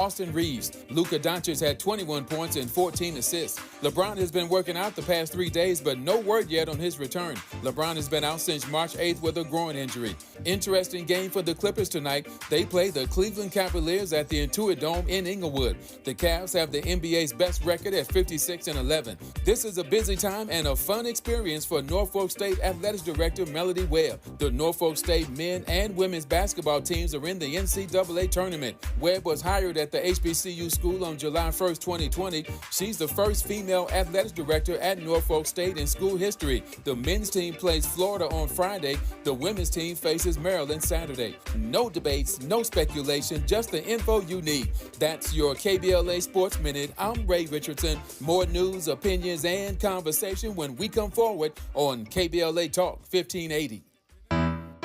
Austin Reeves. Luka Doncic had 21 points and 14 assists. LeBron has been working out the past 3 days, but no word yet on his return. LeBron has been out since March 8th with a groin injury. Interesting game for the Clippers tonight. They play the Cleveland Cavaliers at the Intuit Dome in Inglewood. The Cavs have the NBA's best record at 56-11. This is a busy time and a fun experience for Norfolk State Athletics Director Melody Webb. The Norfolk State men and women's basketball teams are in the NCAA tournament. Webb was hired at the HBCU school on July 1st, 2020. She's the first female athletics director at Norfolk State in school history. The men's team plays Florida on Friday. The women's team faces Maryland Saturday. No debates, no speculation, just the info you need. That's your KBLA Sports Minute. I'm Ray Richardson. More news, opinions, and conversation when we come forward on KBLA Talk 1580.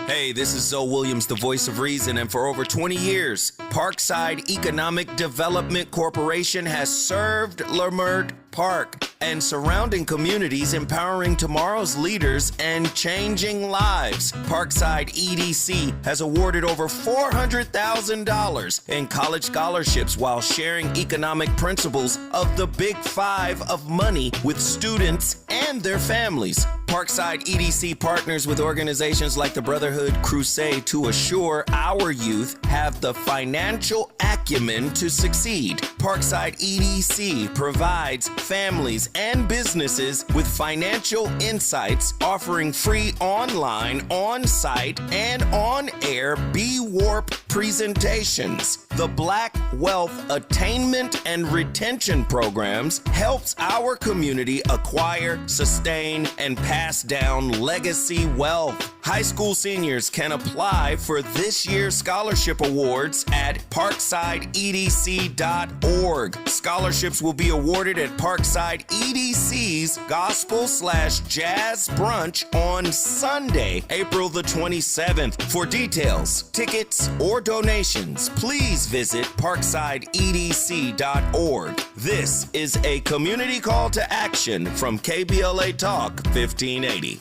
Hey, this is Zoe Williams, the voice of reason, and for over 20 years, Parkside Economic Development Corporation has served Leimert Park and surrounding communities, empowering tomorrow's leaders and changing lives. Parkside EDC has awarded over $400,000 in college scholarships while sharing economic principles of the Big Five of money with students and their families. Parkside EDC partners with organizations like the Brotherhood Crusade to assure our youth have the financial acumen to succeed. Parkside EDC provides families and businesses with financial insights, offering free online, on-site, and on-air B-Warp presentations. The Black Wealth Attainment and Retention Programs helps our community acquire, sustain, and pass down legacy wealth. High school seniors can apply for this year's scholarship awards at parksideedc.org. Scholarships will be awarded at Parkside EDC's Gospel/Jazz Brunch on Sunday, April the 27th. For details, tickets, or donations, please visit parksideedc.org. This is a community call to action from KBLA Talk 1580.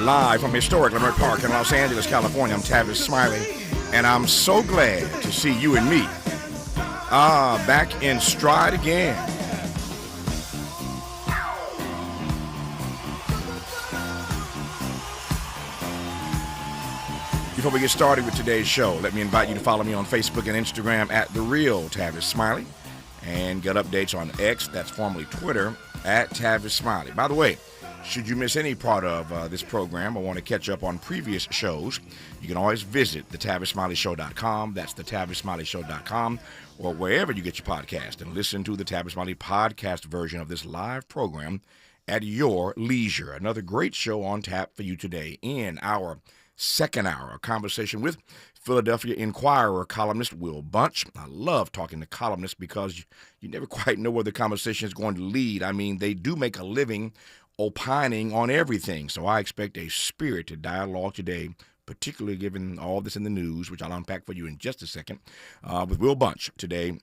Live from historic Leimert Park in Los Angeles, California, I'm Tavis Smiley, and I'm so glad to see you and me back in stride again. Before we get started with today's show, let me invite you to follow me on Facebook and Instagram at The Real Tavis Smiley, and get updates on X, that's formerly Twitter, at Tavis Smiley. By the way, should you miss any part of this program or want to catch up on previous shows, you can always visit thetavisSmileyShow.com. That's thetavisSmileyShow.com, or wherever you get your podcast, and listen to the Tavis Smiley podcast version of this live program at your leisure. Another great show on tap for you today. In our second hour, a conversation with Philadelphia Inquirer columnist Will Bunch. I love talking to columnists because you never quite know where the conversation is going to lead. I mean, they do make a living opining on everything. So I expect a spirited dialogue today, particularly given all this in the news, which I'll unpack for you in just a second, with Will Bunch today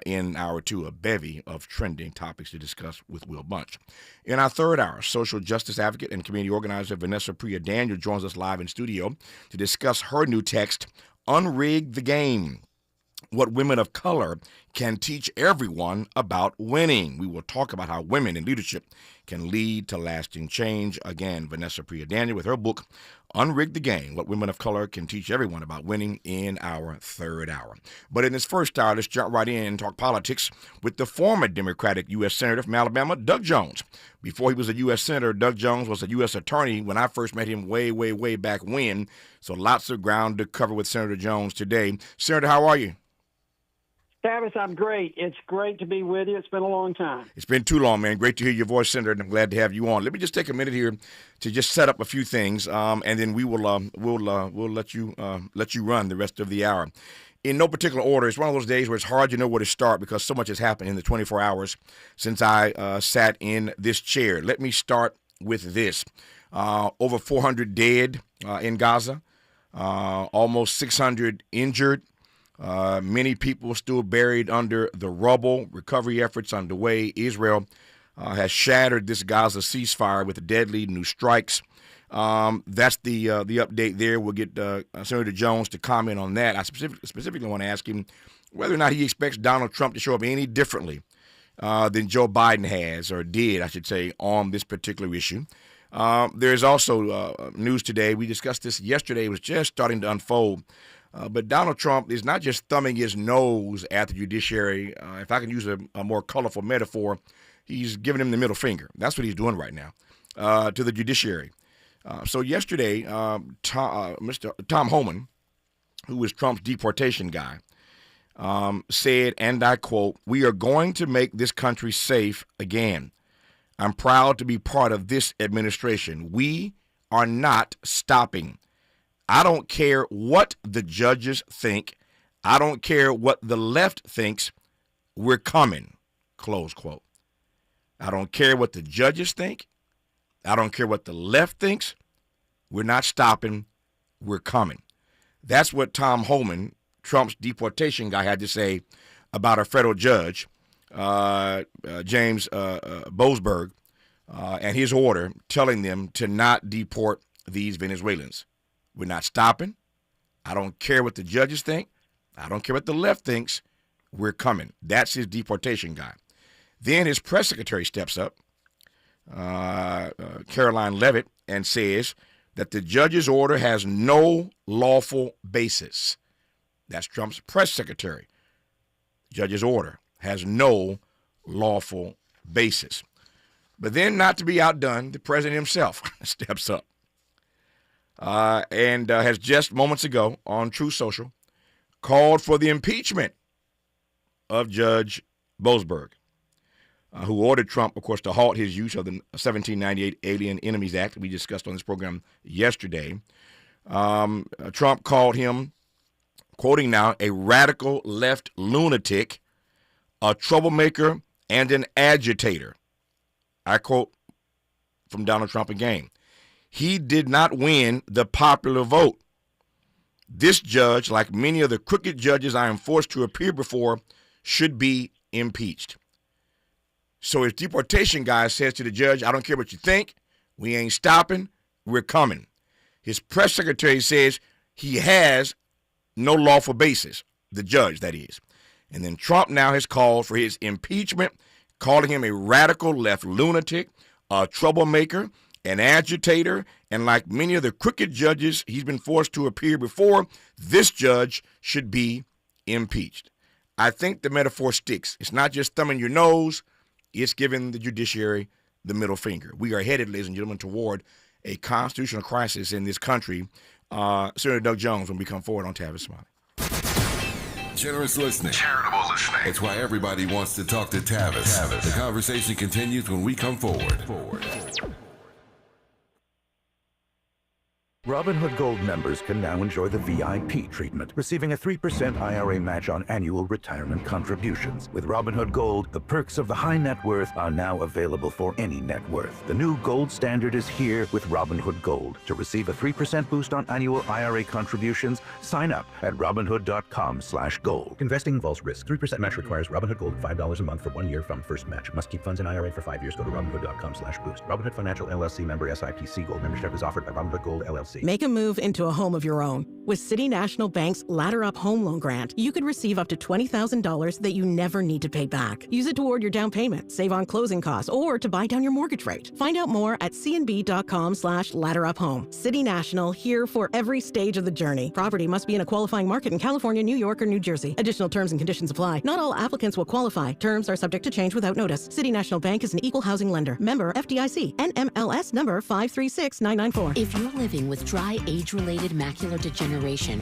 in hour two, a bevy of trending topics to discuss with Will Bunch. In our third hour, social justice advocate and community organizer Vanessa Priya Daniel joins us live in studio to discuss her new text, Unrig the Game: What Women of Color Can Teach Everyone About Winning. We will talk about how women in leadership can lead to lasting change. Again, Vanessa Priya Daniel with her book, Unrig the Game, what women of color can teach everyone about winning in our third hour. But in this first hour, let's jump right in and talk politics with the former Democratic U.S. Senator from Alabama, Doug Jones. Before he was a U.S. Senator, Doug Jones was a U.S. Attorney when I first met him way back when. So lots of ground to cover with Senator Jones today. Senator, how are you? Tavis, I'm great. It's great to be with you. It's been a long time. It's been too long, man. Great to hear your voice, Senator, and I'm glad to have you on. Let me just take a minute here to just set up a few things, and then we'll let you run the rest of the hour. In no particular order, it's one of those days where it's hard to know where to start because so much has happened in the 24 hours since I sat in this chair. Let me start with this. Over 400 dead in Gaza, almost 600 injured. Many people still buried under the rubble. Recovery efforts underway. Israel has shattered this Gaza ceasefire with deadly new strikes. That's the update there. We'll get Senator Jones to comment on that. I specifically want to ask him whether or not he expects Donald Trump to show up any differently than Joe Biden has, or did, I should say, on this particular issue. There's also news today. We discussed this yesterday. It was just starting to unfold. But Donald Trump is not just thumbing his nose at the judiciary. If I can use a more colorful metaphor, he's giving him the middle finger. That's what he's doing right now to the judiciary. So yesterday, Mr. Tom Homan, who was Trump's deportation guy, said, and I quote, "We are going to make this country safe again. I'm proud to be part of this administration. We are not stopping. I don't care what the judges think. I don't care what the left thinks. We're coming," close quote. I don't care what the judges think. I don't care what the left thinks. We're not stopping. We're coming. That's what Tom Homan, Trump's deportation guy, had to say about a federal judge, James Boasberg, and his order telling them to not deport these Venezuelans. We're not stopping. I don't care what the judges think. I don't care what the left thinks. We're coming. That's his deportation guy. Then his press secretary steps up, Caroline Leavitt, and says that the judge's order has no lawful basis. That's Trump's press secretary. The judge's order has no lawful basis. But then, not to be outdone, the president himself steps up. And has just moments ago on Truth Social called for the impeachment of Judge Boasberg, who ordered Trump, of course, to halt his use of the 1798 Alien Enemies Act we discussed on this program yesterday. Trump called him, quoting now, "a radical left lunatic, a troublemaker, and an agitator." I quote from Donald Trump again. "He did not win the popular vote. This judge, like many of the crooked judges I am forced to appear before, should be impeached." So his deportation guy says to the judge, "I don't care what you think. We ain't stopping. We're coming." His press secretary says he has no lawful basis, the judge, that is. And then Trump now has called for his impeachment, calling him a radical left lunatic, a troublemaker, an agitator, and like many of the crooked judges he's been forced to appear before, this judge should be impeached. I think the metaphor sticks. It's not just thumbing your nose, it's giving the judiciary the middle finger. We are headed, ladies and gentlemen, toward a constitutional crisis in this country. Senator Doug Jones, when we come forward on Tavis Smiley. Generous listening. Charitable listening. It's why everybody wants to talk to Tavis. The conversation continues when we come forward. Robinhood Gold members can now enjoy the VIP treatment, receiving a 3% IRA match on annual retirement contributions. With Robinhood Gold, the perks of the high net worth are now available for any net worth. The new gold standard is here with Robinhood Gold. To receive a 3% boost on annual IRA contributions, sign up at Robinhood.com/gold. Investing involves risk. 3% match requires Robinhood Gold $5 a month for 1 year from first match. Must keep funds in IRA for 5 years. Go to Robinhood.com/boost. Robinhood Financial LLC member SIPC. Gold membership is offered by Robinhood Gold LLC. Make a move into a home of your own. With City National Bank's Ladder Up Home Loan Grant, you could receive up to $20,000 that you never need to pay back. Use it toward your down payment, save on closing costs, or to buy down your mortgage rate. Find out more at cnb.com/ladderuphome. City National, here for every stage of the journey. Property must be in a qualifying market in California, New York, or New Jersey. Additional terms and conditions apply. Not all applicants will qualify. Terms are subject to change without notice. City National Bank is an equal housing lender. Member FDIC. NMLS number 536994. If you're living with dry age-related macular degeneration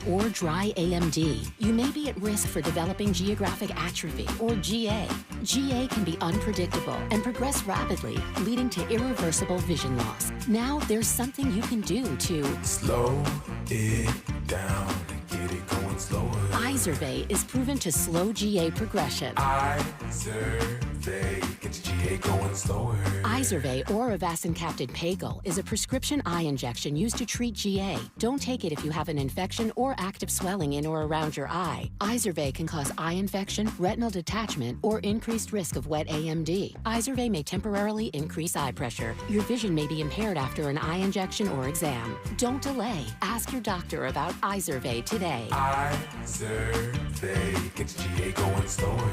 or dry AMD, you may be at risk for developing geographic atrophy or GA. GA can be unpredictable and progress rapidly, leading to irreversible vision loss. Now there's something you can do to slow it down and get it going slower. Izervay is proven to slow GA progression. Izervay gets GA going slower. Izervay or avacincaptad pagel is a prescription eye injection used to treat GA. Don't take it if you have an infection or active swelling in or around your eye. Izervay can cause eye infection, retinal detachment, or increased risk of wet AMD. Izervay may temporarily increase eye pressure. Your vision may be impaired after an eye injection or exam. Don't delay. Ask your doctor about Izervay today. Izervay gets GA going slower.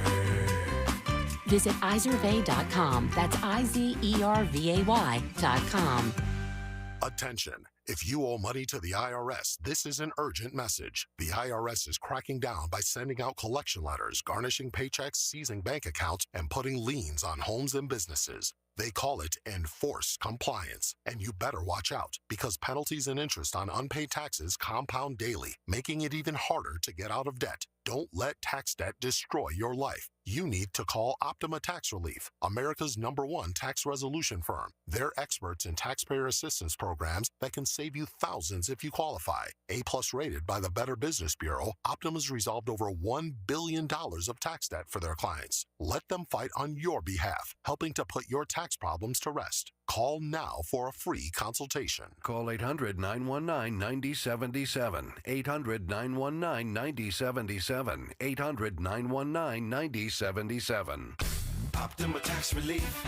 Visit Izervay.com. That's IZERVAY.com. Attention. If you owe money to the IRS, this is an urgent message. The IRS is cracking down by sending out collection letters, garnishing paychecks, seizing bank accounts, and putting liens on homes and businesses. They call it enforced compliance. And you better watch out, because penalties and interest on unpaid taxes compound daily, making it even harder to get out of debt. Don't let tax debt destroy your life. You need to call Optima Tax Relief, America's #1 tax resolution firm. They're experts in taxpayer assistance programs that can save you thousands if you qualify. A+ rated by the Better Business Bureau, Optima's resolved over $1 billion of tax debt for their clients. Let them fight on your behalf, helping to put your tax problems to rest. Call now for a free consultation. Call 800-919-9077. 800-919-9077. 800-919-9077. Optima Tax Relief.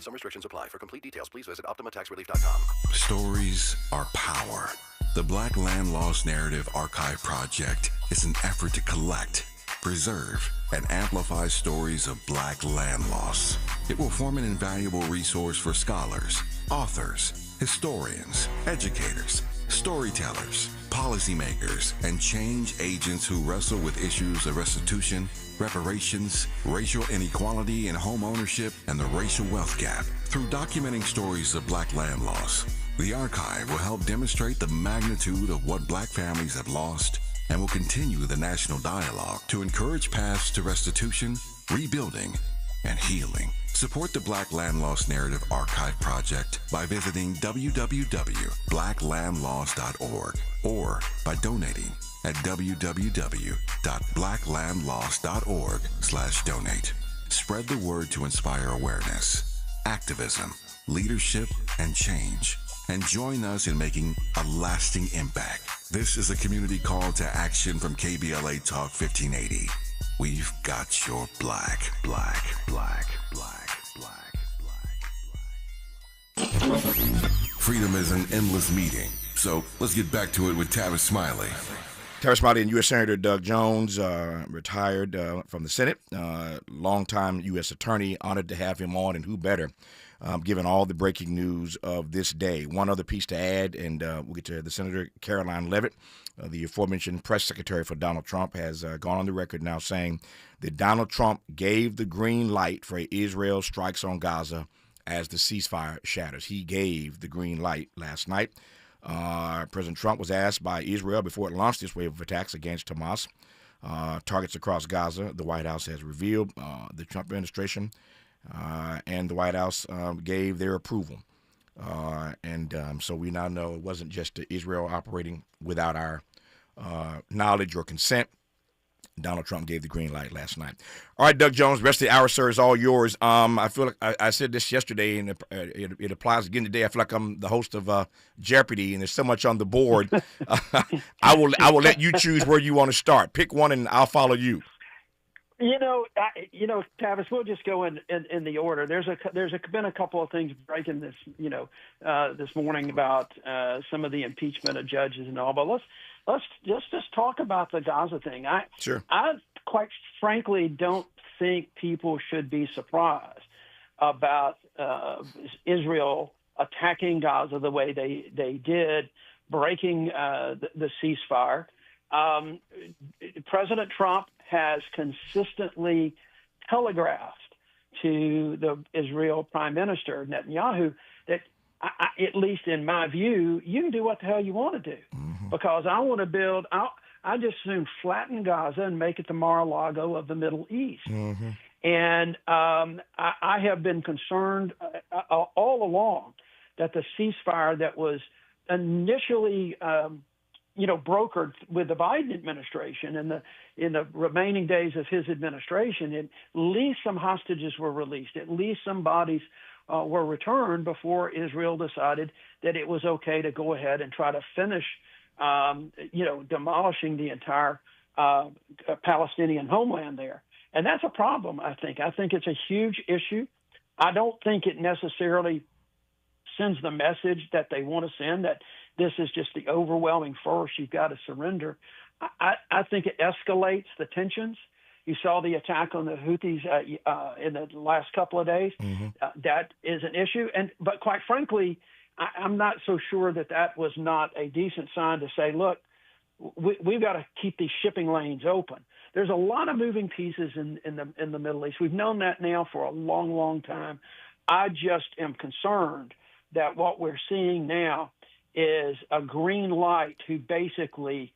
Some restrictions apply. For complete details, please visit OptimaTaxRelief.com. Stories are power. The Black Land Lost Narrative Archive Project is an effort to collect, preserve, and amplify stories of Black land loss. It will form an invaluable resource for scholars, authors, historians, educators, storytellers, policymakers, and change agents who wrestle with issues of restitution, reparations, racial inequality in home ownership, and the racial wealth gap. Through documenting stories of Black land loss, the archive will help demonstrate the magnitude of what Black families have lost and will continue the national dialogue to encourage paths to restitution, rebuilding, and healing. Support the Black Land Lost Narrative Archive Project by visiting www.blacklandlost.org or by donating at www.blacklandlost.org/donate. Spread the word to inspire awareness, activism, leadership, and change. And join us in making a lasting impact. This is a community call to action from KBLA Talk 1580. We've got your black. Freedom is an endless meeting. So let's get back to it with Tavis Smiley. Tavis Smiley and U.S. Senator Doug Jones, retired from the Senate, longtime U.S. attorney, honored to have him on, and who better, given all the breaking news of this day. One other piece to add, and we'll get to the Senator Caroline Leavitt, the aforementioned press secretary for Donald Trump, has gone on the record now saying that Donald Trump gave the green light for Israel strikes on Gaza as the ceasefire shatters. He gave the green light last night. President Trump was asked by Israel before it launched this wave of attacks against Hamas, targets across Gaza. The White House has revealed the Trump administration and the White House gave their approval. So we now know it wasn't just Israel operating without our knowledge or consent. Donald Trump gave the green light last night. All right, Doug Jones, rest of the hour, sir, is all yours. I feel like I said this yesterday, and it applies again today. I feel like I'm the host of Jeopardy, and there's so much on the board. I will let you choose where you want to start. Pick one, and I'll follow you. Tavis, we'll just go in the order. There's been a couple of things breaking this morning about some of the impeachment of judges and all. But let's just talk about the Gaza thing. I quite frankly don't think people should be surprised about Israel attacking Gaza the way they did, breaking the ceasefire. President Trump has consistently telegraphed to the Israel Prime Minister Netanyahu that, at least in my view, you can do what the hell you want to do, because I want to build. I just soon flatten Gaza and make it the Mar-a-Lago of the Middle East. And I have been concerned all along that the ceasefire that was initially, brokered with the Biden administration in the remaining days of his administration, at least some hostages were released, at least some bodies were returned before Israel decided that it was okay to go ahead and try to finish, demolishing the entire Palestinian homeland there. And that's a problem, I think. I think it's a huge issue. I don't think it necessarily sends the message that they want to send, that this is just the overwhelming force, you've got to surrender. I think it escalates the tensions. You saw the attack on the Houthis in the last couple of days. That is an issue. But quite frankly, I'm not so sure that was not a decent sign to say, look, we've got to keep these shipping lanes open. There's a lot of moving pieces in the Middle East. We've known that now for a long, long time. I just am concerned that what we're seeing now is a green light to basically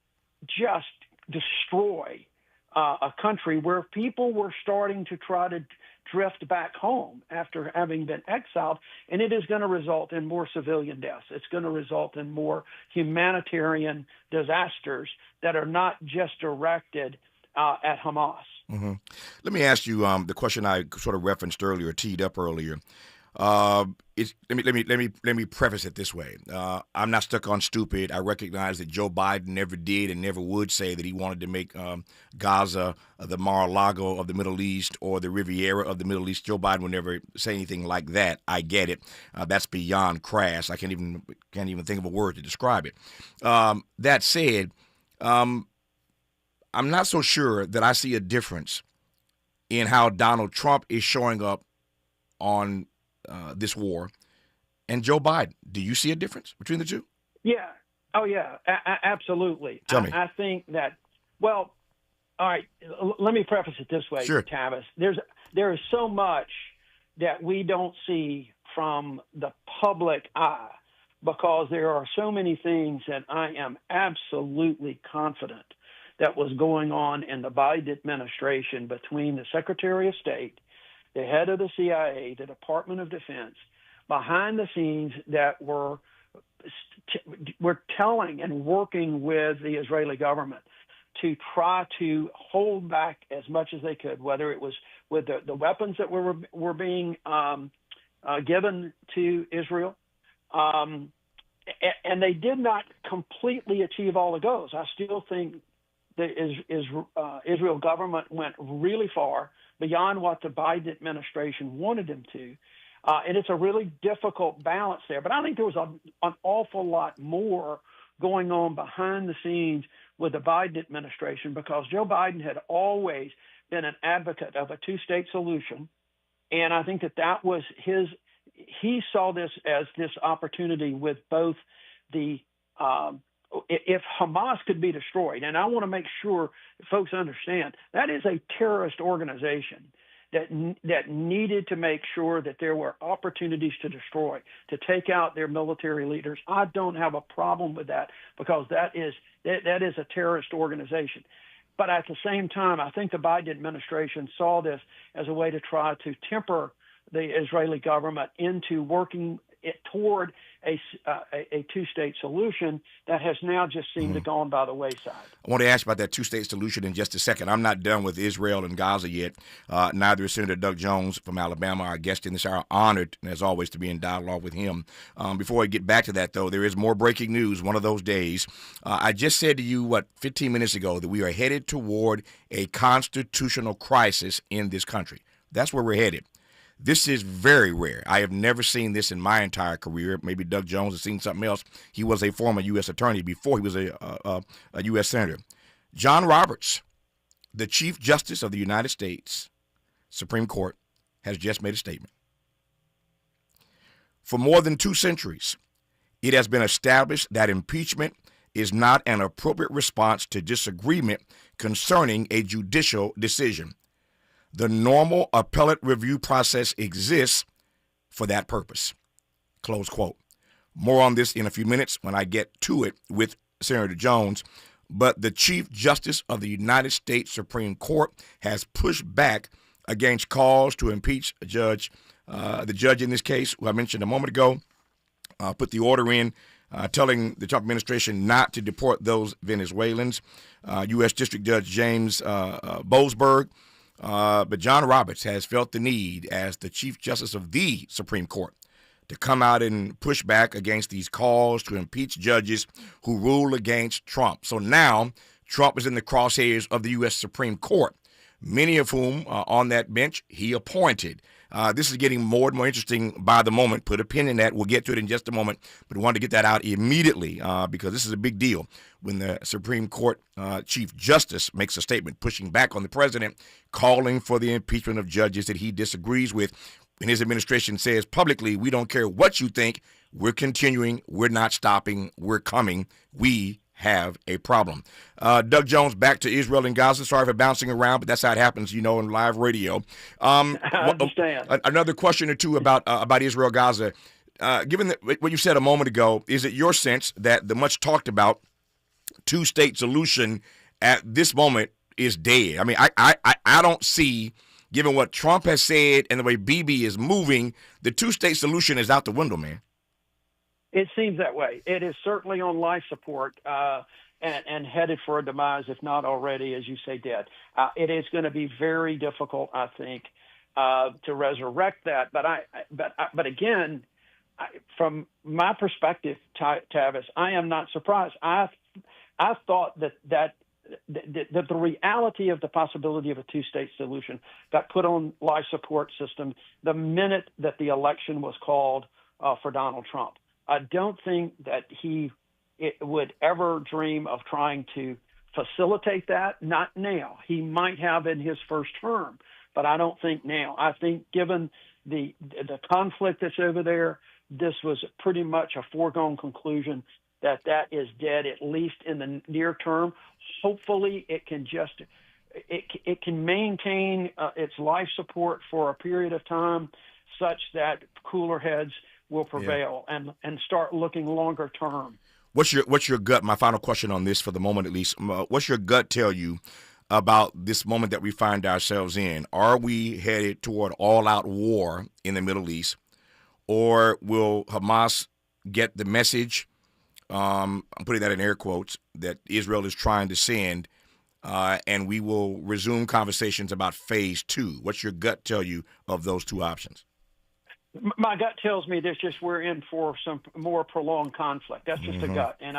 just destroy a country where people were starting to try to drift back home after having been exiled, and it is going to result in more civilian deaths. It's going to result in more humanitarian disasters that are not just directed at Hamas. Let me ask you the question I sort of referenced earlier, teed up earlier. Let me preface it this way. I'm not stuck on stupid. I recognize that Joe Biden never did and never would say that he wanted to make Gaza the Mar-a-Lago of the Middle East or the Riviera of the Middle East. Joe Biden would never say anything like that. I get it. That's beyond crass. I can't even think of a word to describe it. That said, I'm not so sure that I see a difference in how Donald Trump is showing up on this war and Joe Biden. Do you see a difference between the two? Yeah. Oh, yeah. Absolutely. Tell me. I think that, well, all right, let me preface it this way, Sure. Tavis. There is so much that we don't see from the public eye because there are so many things that I am absolutely confident that was going on in the Biden administration between the Secretary of State, the head of the CIA, the Department of Defense, behind the scenes that were telling and working with the Israeli government to try to hold back as much as they could, whether it was with the weapons that were being given to Israel. And they did not completely achieve all the goals. I still think the Israel government went really far beyond what the Biden administration wanted them to. And it's a really difficult balance there. But I think there was an awful lot more going on behind the scenes with the Biden administration because Joe Biden had always been an advocate of a two-state solution. And I think that was he saw this as this opportunity with both the if Hamas could be destroyed, and I want to make sure folks understand, that is a terrorist organization that needed to make sure that there were opportunities to destroy, to take out their military leaders. I don't have a problem with that because that is a terrorist organization. But at the same time, I think the Biden administration saw this as a way to try to temper the Israeli government into working toward a two-state solution that has now just seemed to go on by the wayside. I want to ask about that two-state solution in just a second. I'm not done with Israel and Gaza yet. Neither is Senator Doug Jones from Alabama, our guest in this hour. Honored, as always, to be in dialogue with him. Before I get back to that, though, there is more breaking news one of those days. I just said to you, 15 minutes ago, that we are headed toward a constitutional crisis in this country. That's where we're headed. This is very rare. I have never seen this in my entire career. Maybe Doug Jones has seen something else. He was a former U.S. attorney before he was a U.S. senator. John Roberts, the Chief Justice of the United States Supreme Court, has just made a statement. For more than 2 centuries, it has been established that impeachment is not an appropriate response to disagreement concerning a judicial decision. The normal appellate review process exists for that purpose. Close quote. More on this in a few minutes when I get to it with Senator Jones. But the Chief Justice of the United States Supreme Court has pushed back against calls to impeach the judge in this case, who I mentioned a moment ago, put the order in telling the Trump administration not to deport those Venezuelans. U.S. District Judge James Boasberg. But John Roberts has felt the need as the Chief Justice of the Supreme Court to come out and push back against these calls to impeach judges who rule against Trump. So now Trump is in the crosshairs of the U.S. Supreme Court, many of whom on that bench he appointed. This is getting more and more interesting by the moment. Put a pin in that. We'll get to it in just a moment, but we wanted to get that out immediately because this is a big deal when the Supreme Court Chief Justice makes a statement pushing back on the president, calling for the impeachment of judges that he disagrees with. And his administration says publicly, we don't care what you think. We're continuing. We're not stopping. We're coming. We have a problem. Doug Jones, back to Israel and Gaza. Sorry for bouncing around, but that's how it happens, in live radio. I understand. Another question or two about Israel, Gaza. Given what you said a moment ago, is it your sense that the much talked about 2-state solution at this moment is dead? I mean, I don't see, given what Trump has said and the way Bibi is moving, the 2-state solution is out the window, man. It seems that way. It is certainly on life support and headed for a demise, if not already, as you say, dead. It is going to be very difficult, I think, to resurrect that. But again, from my perspective, Tavis, I am not surprised. I thought that the reality of the possibility of a 2-state solution got put on life support system the minute that the election was called for Donald Trump. I don't think that he would ever dream of trying to facilitate that. Not now. He might have in his first term, but I don't think now. I think given the conflict that's over there, this was pretty much a foregone conclusion that is dead, at least in the near term. Hopefully it can it can maintain its life support for a period of time such that cooler heads will prevail and start looking longer term. What's your gut? My final question on this for the moment, at least. What's your gut tell you about this moment that we find ourselves in? Are we headed toward all-out war in the Middle East, or will Hamas get the message? I'm putting that in air quotes that Israel is trying to send, and we will resume conversations about phase 2. What's your gut tell you of those two options? My gut tells me we're in for some more prolonged conflict. That's just a gut. And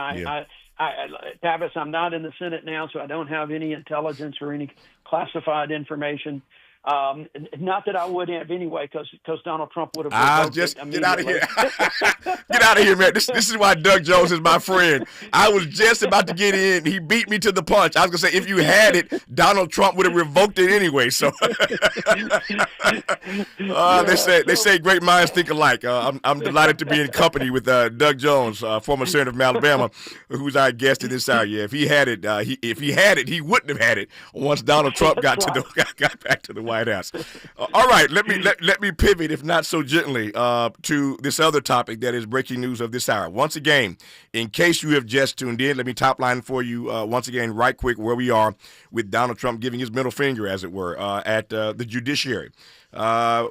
Tavis, I'm not in the Senate now, so I don't have any intelligence or any classified information. Not that I would have anyway, because Donald Trump would have. Get out of here! Get out of here, man! This is why Doug Jones is my friend. I was just about to get in. He beat me to the punch. I was gonna say if you had it, Donald Trump would have revoked it anyway. So they say great minds think alike. I'm delighted to be in company with Doug Jones, former senator from Alabama, who's our guest in this hour. Yeah, if he had it, he wouldn't have had it once Donald Trump got back to the White House. All right, let me pivot, if not so gently, to this other topic that is breaking news of this hour. Once again, in case you have just tuned in, let me top line for you once again, right quick, where we are with Donald Trump giving his middle finger, as it were, at the judiciary.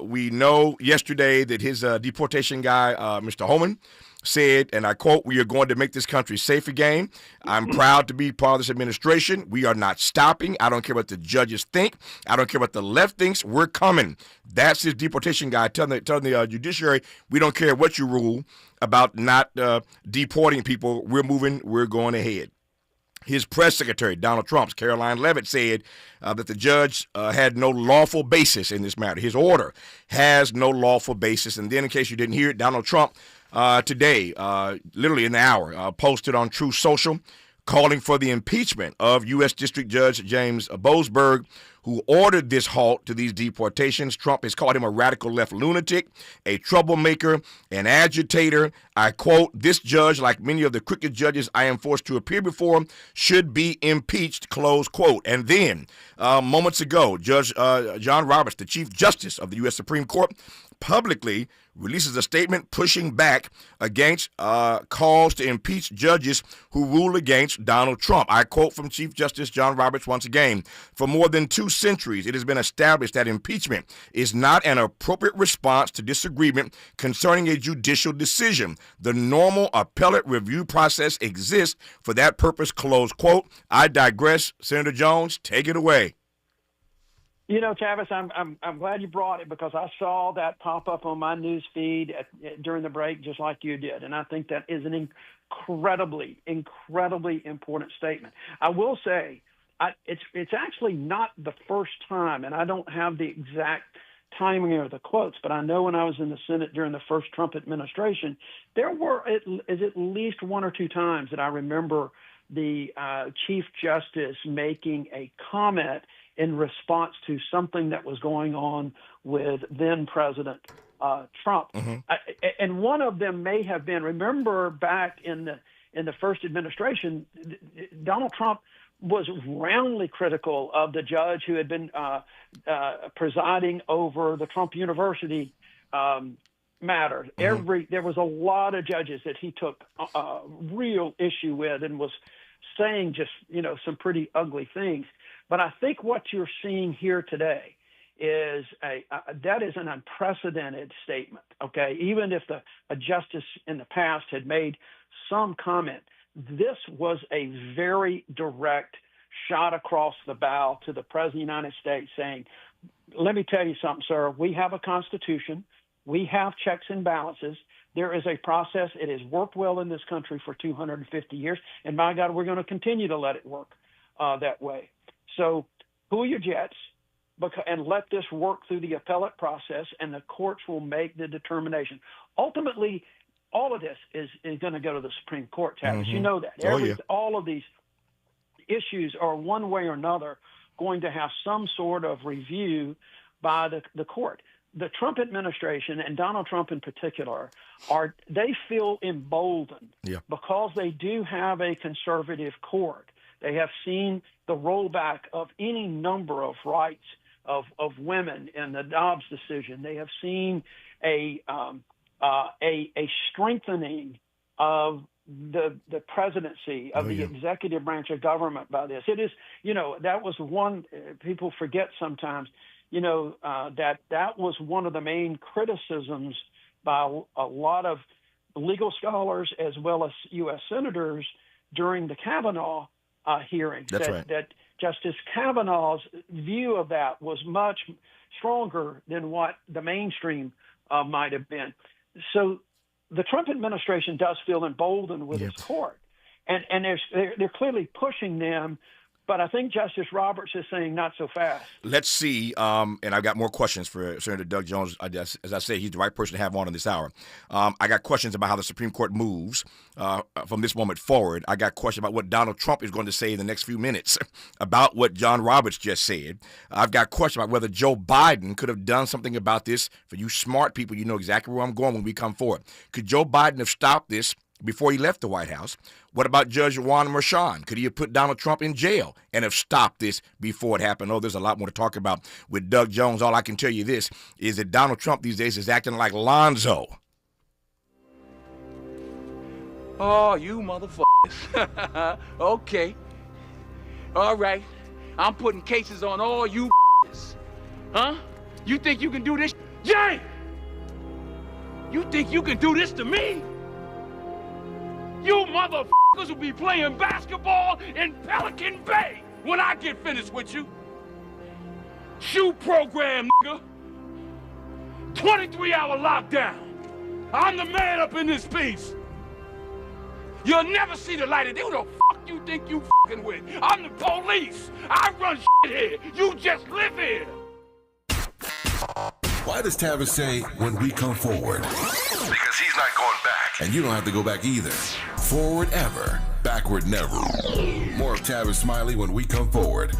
We know yesterday that his deportation guy, Mr. Holman, said, and I quote, "We are going to make this country safe again. I'm proud to be part of this administration. We are not stopping. I don't care what the judges think. I don't care what the left thinks. We're coming." That's his deportation guy telling the judiciary, we don't care what you rule about not deporting people. We're moving. We're going ahead. His press secretary, Donald Trump's Caroline Leavitt, said that the judge had no lawful basis in this matter. His order has no lawful basis. And then, in case you didn't hear it, Donald Trump today, literally in the hour, posted on Truth Social calling for the impeachment of U.S. District Judge James Boasberg, who ordered this halt to these deportations. Trump has called him a radical left lunatic, a troublemaker, an agitator. I quote, "This judge, like many of the crooked judges I am forced to appear before, should be impeached," close quote. And then, moments ago, Judge John Roberts, the Chief Justice of the U.S. Supreme Court, publicly releases a statement pushing back against calls to impeach judges who rule against Donald Trump. I quote from Chief Justice John Roberts once again, "For more than 2 centuries, it has been established that impeachment is not an appropriate response to disagreement concerning a judicial decision. The normal appellate review process exists for that purpose," close quote. I digress. Senator Jones, take it away. You know, Tavis, I'm glad you brought it because I saw that pop up on my news feed during the break, just like you did, and I think that is an incredibly important statement. I will say, it's actually not the first time, and I don't have the exact timing or the quotes, but I know when I was in the Senate during the first Trump administration, there were at least 1 or 2 times that I remember the Chief Justice making a comment in response to something that was going on with then President Trump. Mm-hmm. And one of them may have been, remember back in the first administration, Donald Trump was roundly critical of the judge who had been presiding over the Trump University matter. Mm-hmm. There was a lot of judges that he took real issue with and was saying just, some pretty ugly things. But I think what you're seeing here today is that is an unprecedented statement, okay? Even if a justice in the past had made some comment, this was a very direct shot across the bow to the President of the United States saying, let me tell you something, sir. We have a Constitution. We have checks and balances. There is a process. It has worked well in this country for 250 years. And by God, we're going to continue to let it work that way. So cool your jets and let this work through the appellate process, and the courts will make the determination. Ultimately, all of this is going to go to the Supreme Court, Tavis. Mm-hmm. You know that. All of these issues are one way or another going to have some sort of review by the court. The Trump administration, and Donald Trump in particular, they feel emboldened because they do have a conservative court. They have seen the rollback of any number of rights of women in the Dobbs decision. They have seen a strengthening of the presidency of the executive branch of government by this. It is, that was one people forget sometimes. That was one of the main criticisms by a lot of legal scholars as well as U.S. senators during the Kavanaugh hearing. That's right. That Justice Kavanaugh's view of that was much stronger than what the mainstream might have been. So the Trump administration does feel emboldened with its court, and they're clearly pushing them. But I think Justice Roberts is saying not so fast. Let's see, and I've got more questions for Senator Doug Jones. As I say, he's the right person to have on in this hour. I got questions about how the Supreme Court moves from this moment forward. I got questions about what Donald Trump is going to say in the next few minutes about what John Roberts just said. I've got questions about whether Joe Biden could have done something about this. For you smart people, you know exactly where I'm going when we come forward. Could Joe Biden have stopped this before he left the White House? What about Judge Juan Merchan? Could he have put Donald Trump in jail and have stopped this before it happened? Oh, there's a lot more to talk about with Doug Jones. All I can tell you this is that Donald Trump these days is acting like Lonzo. Oh, you motherfuckers. Okay. All right. I'm putting cases on all you huh? You think you can do this? Jay! You think you can do this to me? You motherfuckers will be playing basketball in Pelican Bay when I get finished with you. Shoe program, nigga. 23-hour lockdown. I'm the man up in this piece. You'll never see the light of day. Who the fuck you think you fucking with? I'm the police. I run shit here. You just live here. Why does Tavis say, when we come forward? Because he's not going back. And you don't have to go back either. Forward ever, backward never. More of Tavis Smiley when we come forward.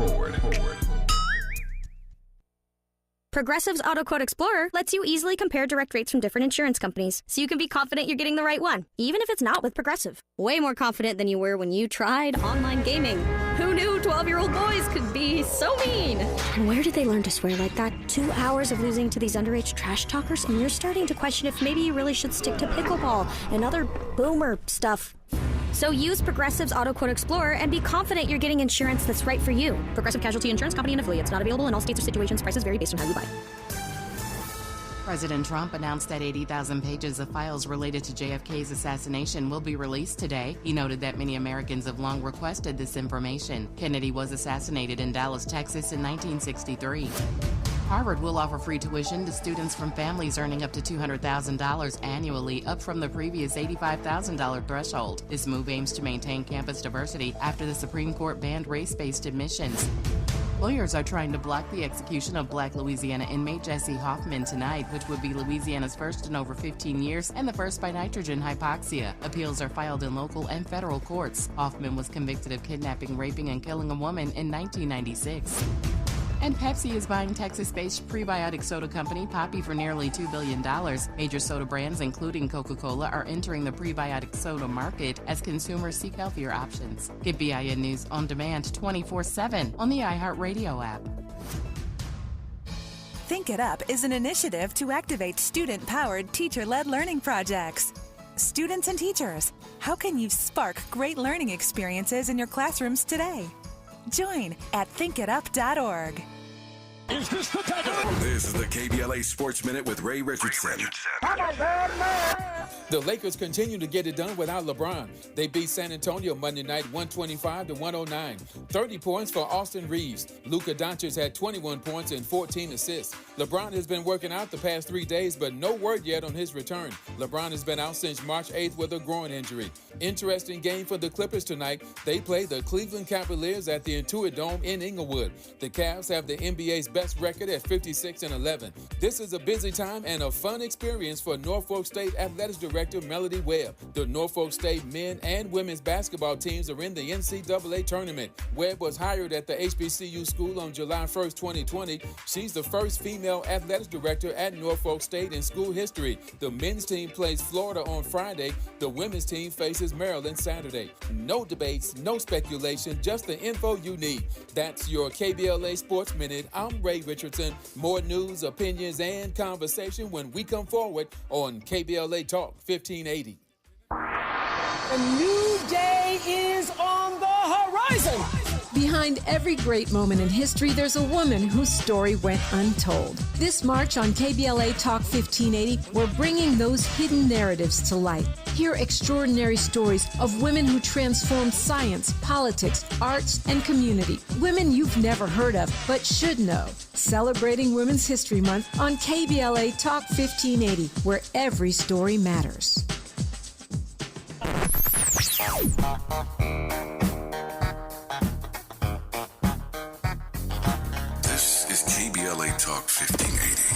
Progressive's Auto Quote Explorer lets you easily compare direct rates from different insurance companies, so you can be confident you're getting the right one, even if it's not with Progressive. Way more confident than you were when you tried online gaming. Who knew 12-year-old boys could be so mean? And where did they learn to swear like that? 2 hours of losing to these underage trash talkers, and you're starting to question if maybe you really should stick to pickleball and other boomer stuff. So use Progressive's Auto Quote Explorer and be confident you're getting insurance that's right for you. Progressive Casualty Insurance Company and affiliates. Not available in all states or situations. Prices vary based on how you buy. President Trump announced that 80,000 pages of files related to JFK's assassination will be released today. He noted that many Americans have long requested this information. Kennedy was assassinated in Dallas, Texas in 1963. Harvard will offer free tuition to students from families earning up to $200,000 annually, up from the previous $85,000 threshold. This move aims to maintain campus diversity after the Supreme Court banned race-based admissions. Lawyers are trying to block the execution of Black Louisiana inmate Jesse Hoffman tonight, which would be Louisiana's first in over 15 years and the first by nitrogen hypoxia. Appeals are filed in local and federal courts. Hoffman was convicted of kidnapping, raping, and killing a woman in 1996. And Pepsi is buying Texas-based prebiotic soda company Poppy for nearly $2 billion. Major soda brands, including Coca-Cola, are entering the prebiotic soda market as consumers seek healthier options. Get BIN News on demand 24/7 on the iHeartRadio app. Think It Up is an initiative to activate student-powered, teacher-led learning projects. Students and teachers, how can you spark great learning experiences in your classrooms today? Join at thinkitup.org. Is this the time? This is the KBLA Sports Minute with Ray Richardson. The Lakers continue to get it done without LeBron. They beat San Antonio Monday night 125-109. 30 points for Austin Reeves. Luka Doncic had 21 points and 14 assists. LeBron has been working out the past 3 days, but no word yet on his return. LeBron has been out since March 8th with a groin injury. Interesting game for the Clippers tonight. They play the Cleveland Cavaliers at the Intuit Dome in Inglewood. The Cavs have the NBA's best record at 56-11. This is a busy time and a fun experience for Norfolk State Athletics Director Melody Webb. The Norfolk State men and women's basketball teams are in the NCAA tournament. Webb was hired at the HBCU school on July 1st, 2020. She's the first female athletics director at Norfolk State in school history. The men's team plays Florida on Friday. The women's team faces Maryland Saturday. No debates, no speculation, just the info you need. That's your KBLA Sports Minute. I'm Ray Richardson. More news, opinions, and conversation when we come forward on KBLA Talk 1580. A new day is on the horizon. Behind every great moment in history, there's a woman whose story went untold. This March on KBLA Talk 1580, we're bringing those hidden narratives to light. Hear extraordinary stories of women who transformed science, politics, arts, and community. Women you've never heard of, but should know. Celebrating Women's History Month on KBLA Talk 1580, where every story matters. This is KBLA Talk 1580.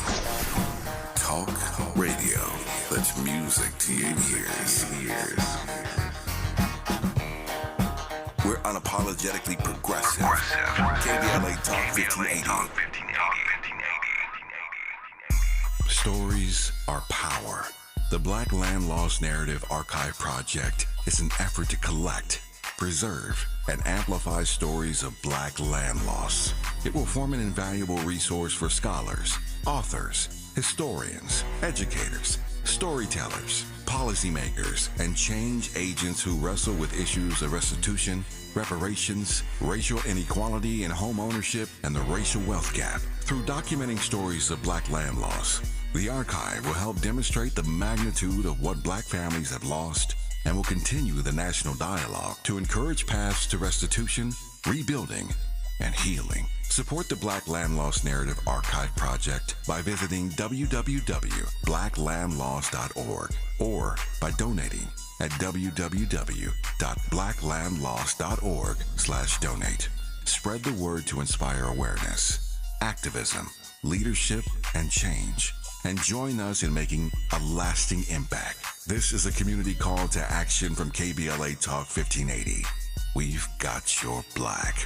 Talk radio. That's music to your ears. We're unapologetically progressive. KBLA Talk 1580. Stories are power. The Black Land Lost Narrative Archive Project is an effort to collect, preserve, and amplify stories of Black land loss. It will form an invaluable resource for scholars, authors, historians, educators, storytellers, policymakers, and change agents who wrestle with issues of restitution, reparations, racial inequality in home ownership, and the racial wealth gap. Through documenting stories of Black land loss, the archive will help demonstrate the magnitude of what Black families have lost and will continue the national dialogue to encourage paths to restitution, rebuilding, and healing. Support the Black Land Lost Narrative Archive Project by visiting www.blacklandlost.org or by donating at www.blacklandloss.org/donate. Spread the word to inspire awareness, activism, leadership, and change. And join us in making a lasting impact. This is a community call to action from KBLA Talk 1580. We've got your black.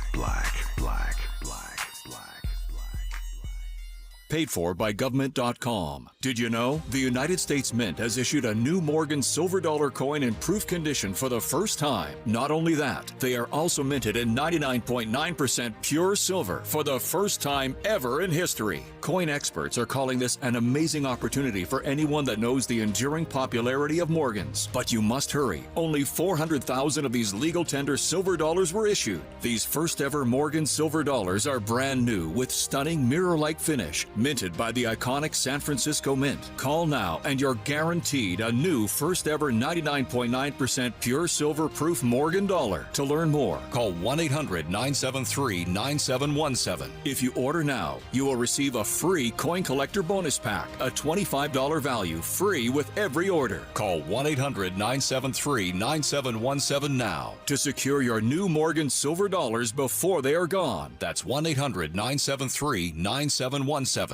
Paid for by government.com. Did you know the United States Mint has issued a new Morgan silver dollar coin in proof condition for the first time? Not only that, they are also minted in 99.9% pure silver for the first time ever in history. Coin experts are calling this an amazing opportunity for anyone that knows the enduring popularity of Morgans. But you must hurry. Only 400,000 of these legal tender silver dollars were issued. These first ever Morgan silver dollars are brand new with stunning mirror-like finish, minted by the iconic San Francisco Mint. Call now and you're guaranteed a new first ever 99.9% pure silver proof Morgan dollar. To learn more, call 1-800-973-9717. If you order now, you will receive a free coin collector bonus pack, a $25 value, free with every order. Call 1-800-973-9717 now to secure your new Morgan silver dollars before they are gone. That's 1-800-973-9717.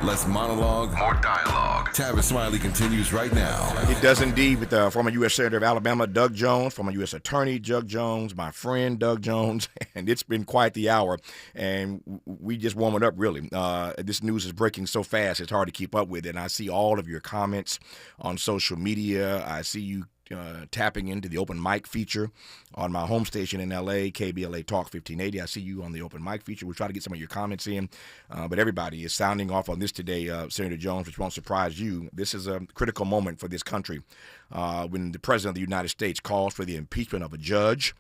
Less monologue, more dialogue. Tavis Smiley continues right now. It does indeed, with former U.S. Senator of Alabama, Doug Jones, former U.S. Attorney Doug Jones, my friend Doug Jones, and it's been quite the hour, and we just warming up, really. This news is breaking so fast, it's hard to keep up with it, and I see all of your comments on social media. I see you tapping into the open mic feature on my home station in L.A., KBLA Talk 1580. I see you on the open mic feature. We'll try to get some of your comments in, but everybody is sounding off on this today, Senator Jones, which won't surprise you. This is a critical moment for this country when the President of the United States calls for the impeachment of a judge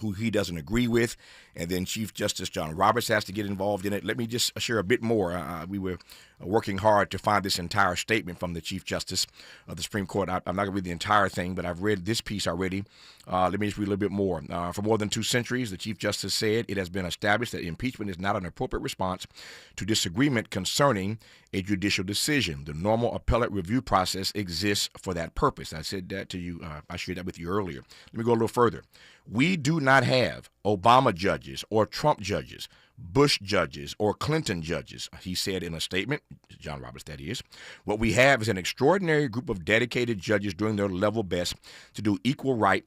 who he doesn't agree with, and then Chief Justice John Roberts has to get involved in it. Let me just share a bit more. We were working hard to find this entire statement from the Chief Justice of the Supreme Court. I'm not going to read the entire thing, but I've read this piece already. Let me just read a little bit more. For more than 2 centuries, the Chief Justice said, it has been established that impeachment is not an appropriate response to disagreement concerning a judicial decision. The normal appellate review process exists for that purpose. I said that to you. I shared that with you earlier. Let me go a little further. We do not have Obama judges or Trump judges, Bush judges or Clinton judges, he said in a statement, John Roberts that is. What we have is an extraordinary group of dedicated judges doing their level best to do equal right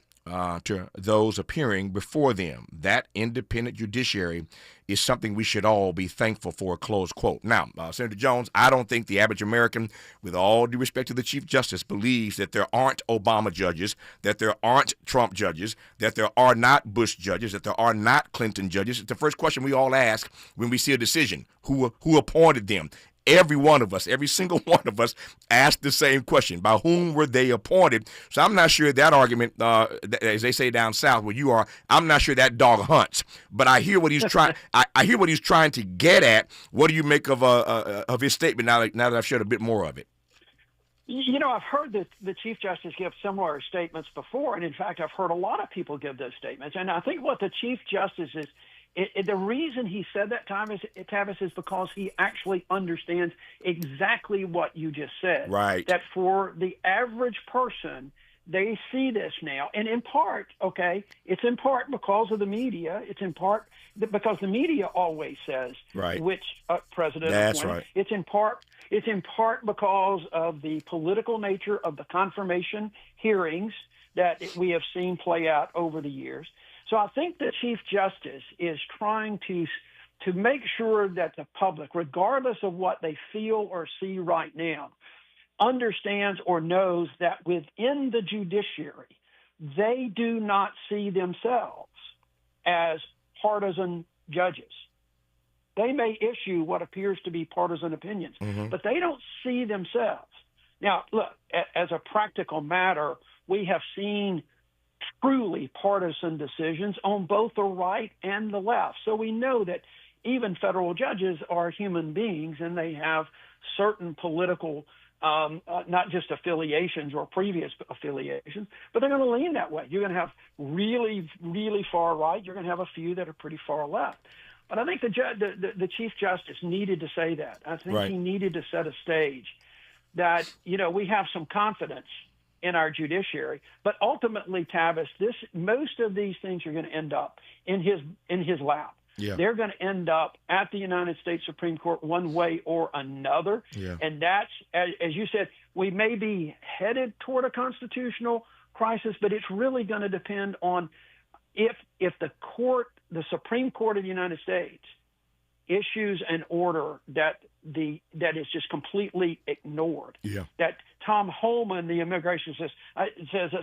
to those appearing before them. That independent judiciary is something we should all be thankful for, close quote. Now, Senator Jones, I don't think the average American, with all due respect to the Chief Justice, believes that there aren't Obama judges, that there aren't Trump judges, that there are not Bush judges, that there are not Clinton judges. It's the first question we all ask when we see a decision. Who appointed them? Every one of us, every single one of us asked the same question. By whom were they appointed? So I'm not sure that argument, as they say down south where you are, I'm not sure that dog hunts. But I hear what he's trying. I hear what he's trying to get at. What do you make of his statement now that I've shared a bit more of it? You know, I've heard the Chief Justice give similar statements before, and in fact, I've heard a lot of people give those statements. And I think what the Chief Justice is, the reason he said that, Tavis, is because he actually understands exactly what you just said. Right. That for the average person, they see this now. And in part, okay, it's in part because of the media. It's in part because the media always says which president. That's right. It's in part because of the political nature of the confirmation hearings that we have seen play out over the years. So I think the Chief Justice is trying to make sure that the public, regardless of what they feel or see right now, understands or knows that within the judiciary, they do not see themselves as partisan judges. They may issue what appears to be partisan opinions, but they don't see themselves. Now, look, as a practical matter, we have seen truly partisan decisions on both the right and the left. So we know that even federal judges are human beings, and they have certain political, not just affiliations or previous affiliations, but they're going to lean that way. You're going to have really, really far right. You're going to have a few that are pretty far left. But I think the Chief Justice needed to say that. I think he needed to set a stage that, we have some confidence in our judiciary. But ultimately, Tavis, most of these things are going to end up in his lap. Yeah. They're going to end up at the United States Supreme Court one way or another. Yeah. And that's, as you said, we may be headed toward a constitutional crisis, but it's really going to depend on if the Supreme Court of the United States issues an order that is just completely ignored. Yeah. That Tom Holman, the immigration says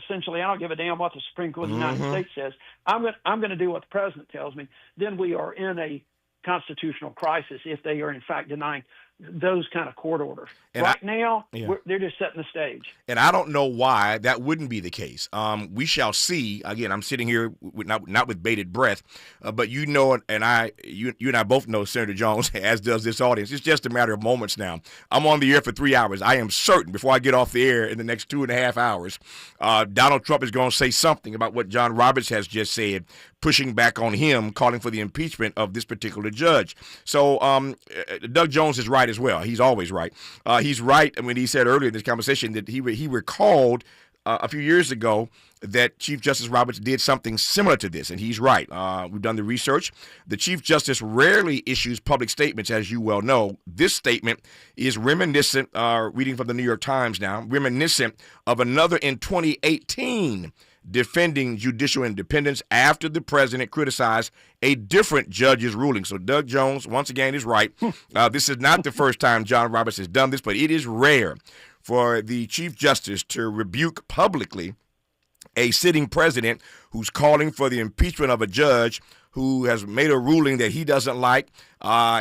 essentially, I don't give a damn what the Supreme Court of the United States says. I'm going to do what the president tells me. Then we are in a constitutional crisis if they are in fact denying those kind of court orders. And now, they're just setting the stage. And I don't know why that wouldn't be the case. We shall see. Again, I'm sitting here not with bated breath, but you and I both know, Senator Jones, as does this audience. It's just a matter of moments now. I'm on the air for 3 hours. I am certain before I get off the air in the next 2.5 hours, Donald Trump is going to say something about what John Roberts has just said, pushing back on him, calling for the impeachment of this particular judge. So Doug Jones is right as well. He's always right. He's right when he said earlier in this conversation that he recalled a few years ago that Chief Justice Roberts did something similar to this, and he's right. We've done the research. The Chief Justice rarely issues public statements, as you well know. This statement is reminiscent, reading from the New York Times now, reminiscent of another in 2018 defending judicial independence after the president criticized a different judge's ruling. So Doug Jones, once again, is right. This is not the first time John Roberts has done this, but it is rare for the Chief Justice to rebuke publicly a sitting president who's calling for the impeachment of a judge who has made a ruling that he doesn't like.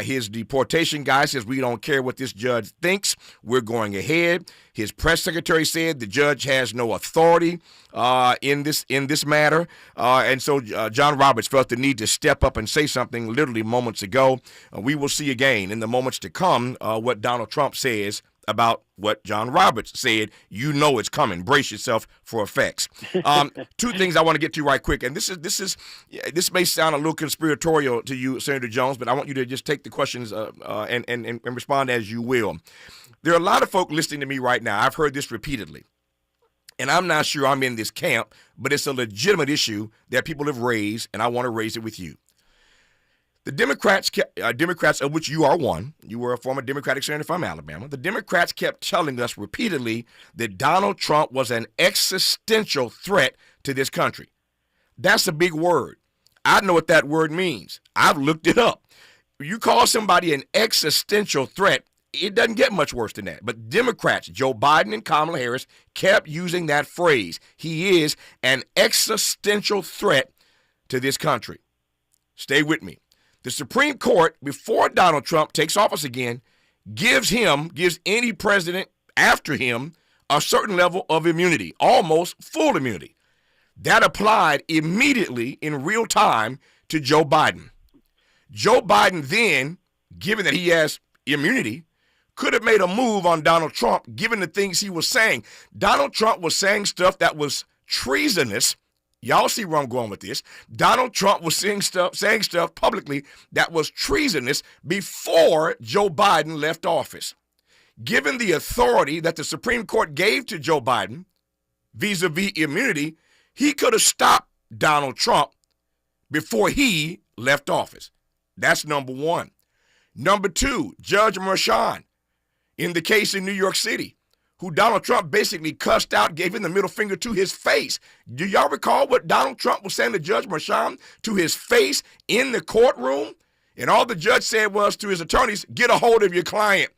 His deportation guy says, we don't care what this judge thinks. We're going ahead. His press secretary said the judge has no authority in this matter. And so John Roberts felt the need to step up and say something literally moments ago. We will see again in the moments to come what Donald Trump says about what John Roberts said. You know it's coming. Brace yourself for effects. Two things I want to get to right quick, and this may sound a little conspiratorial to you, Senator Jones, but I want you to just take the questions and respond as you will. There are a lot of folk listening to me right now. I've heard this repeatedly, and I'm not sure I'm in this camp, but it's a legitimate issue that people have raised, and I want to raise it with you. The Democrats, of which you are one, you were a former Democratic senator from Alabama, the Democrats kept telling us repeatedly that Donald Trump was an existential threat to this country. That's a big word. I know what that word means. I've looked it up. You call somebody an existential threat, it doesn't get much worse than that. But Democrats, Joe Biden and Kamala Harris, kept using that phrase. He is an existential threat to this country. Stay with me. The Supreme Court, before Donald Trump takes office again, gives any president after him a certain level of immunity, almost full immunity. That applied immediately in real time to Joe Biden. Joe Biden then, given that he has immunity, could have made a move on Donald Trump, given the things he was saying. Donald Trump was saying stuff that was treasonous. Y'all see where I'm going with this. Donald Trump was saying stuff publicly that was treasonous before Joe Biden left office. Given the authority that the Supreme Court gave to Joe Biden vis-a-vis immunity, he could have stopped Donald Trump before he left office. That's number one. Number two, Judge Merchan, in the case in New York City, who Donald Trump basically cussed out, gave him the middle finger to his face. Do y'all recall what Donald Trump was saying to Judge Merchan to his face in the courtroom? And all the judge said was to his attorneys, get a hold of your client.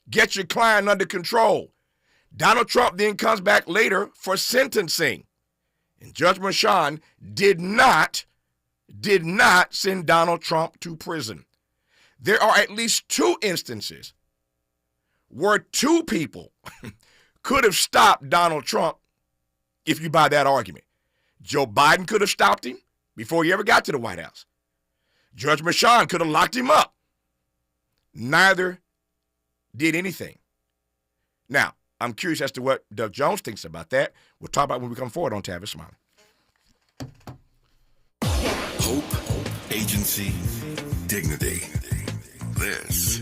Get your client under control. Donald Trump then comes back later for sentencing. And Judge Merchan did not send Donald Trump to prison. There are at least two instances where two people could have stopped Donald Trump, if you buy that argument. Joe Biden could have stopped him before he ever got to the White House. Judge Merchan could have locked him up. Neither did anything. Now, I'm curious as to what Doug Jones thinks about that. We'll talk about it when we come forward on Tavis Smiley. Hope, agency, dignity. This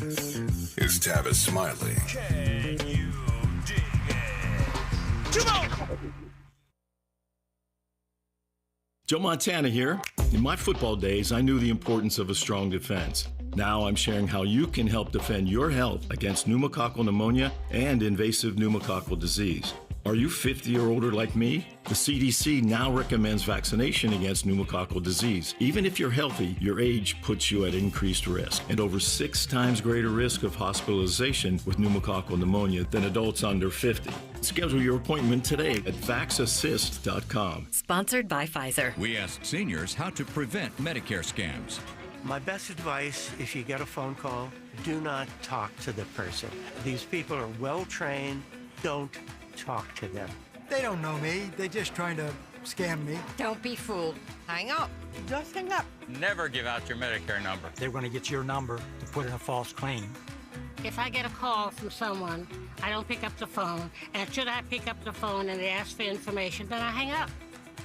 is Tavis Smiley. Can you Joe Montana here. In my football days, I knew the importance of a strong defense. Now I'm sharing how you can help defend your health against pneumococcal pneumonia and invasive pneumococcal disease. Are you 50 or older like me? The CDC now recommends vaccination against pneumococcal disease. Even if you're healthy, your age puts you at increased risk and over 6 times greater risk of hospitalization with pneumococcal pneumonia than adults under 50. Schedule your appointment today at vaxassist.com. Sponsored by Pfizer. We asked seniors how to prevent Medicare scams. My best advice, if you get a phone call, do not talk to the person. These people are well trained. Don't talk to them. They don't know me. They're just trying to scam me. Don't be fooled. Hang up. Just hang up. Never give out your Medicare number. They're going to get your number to put in a false claim. If I get a call from someone, I don't pick up the phone. And should I pick up the phone and they ask for information, then I hang up.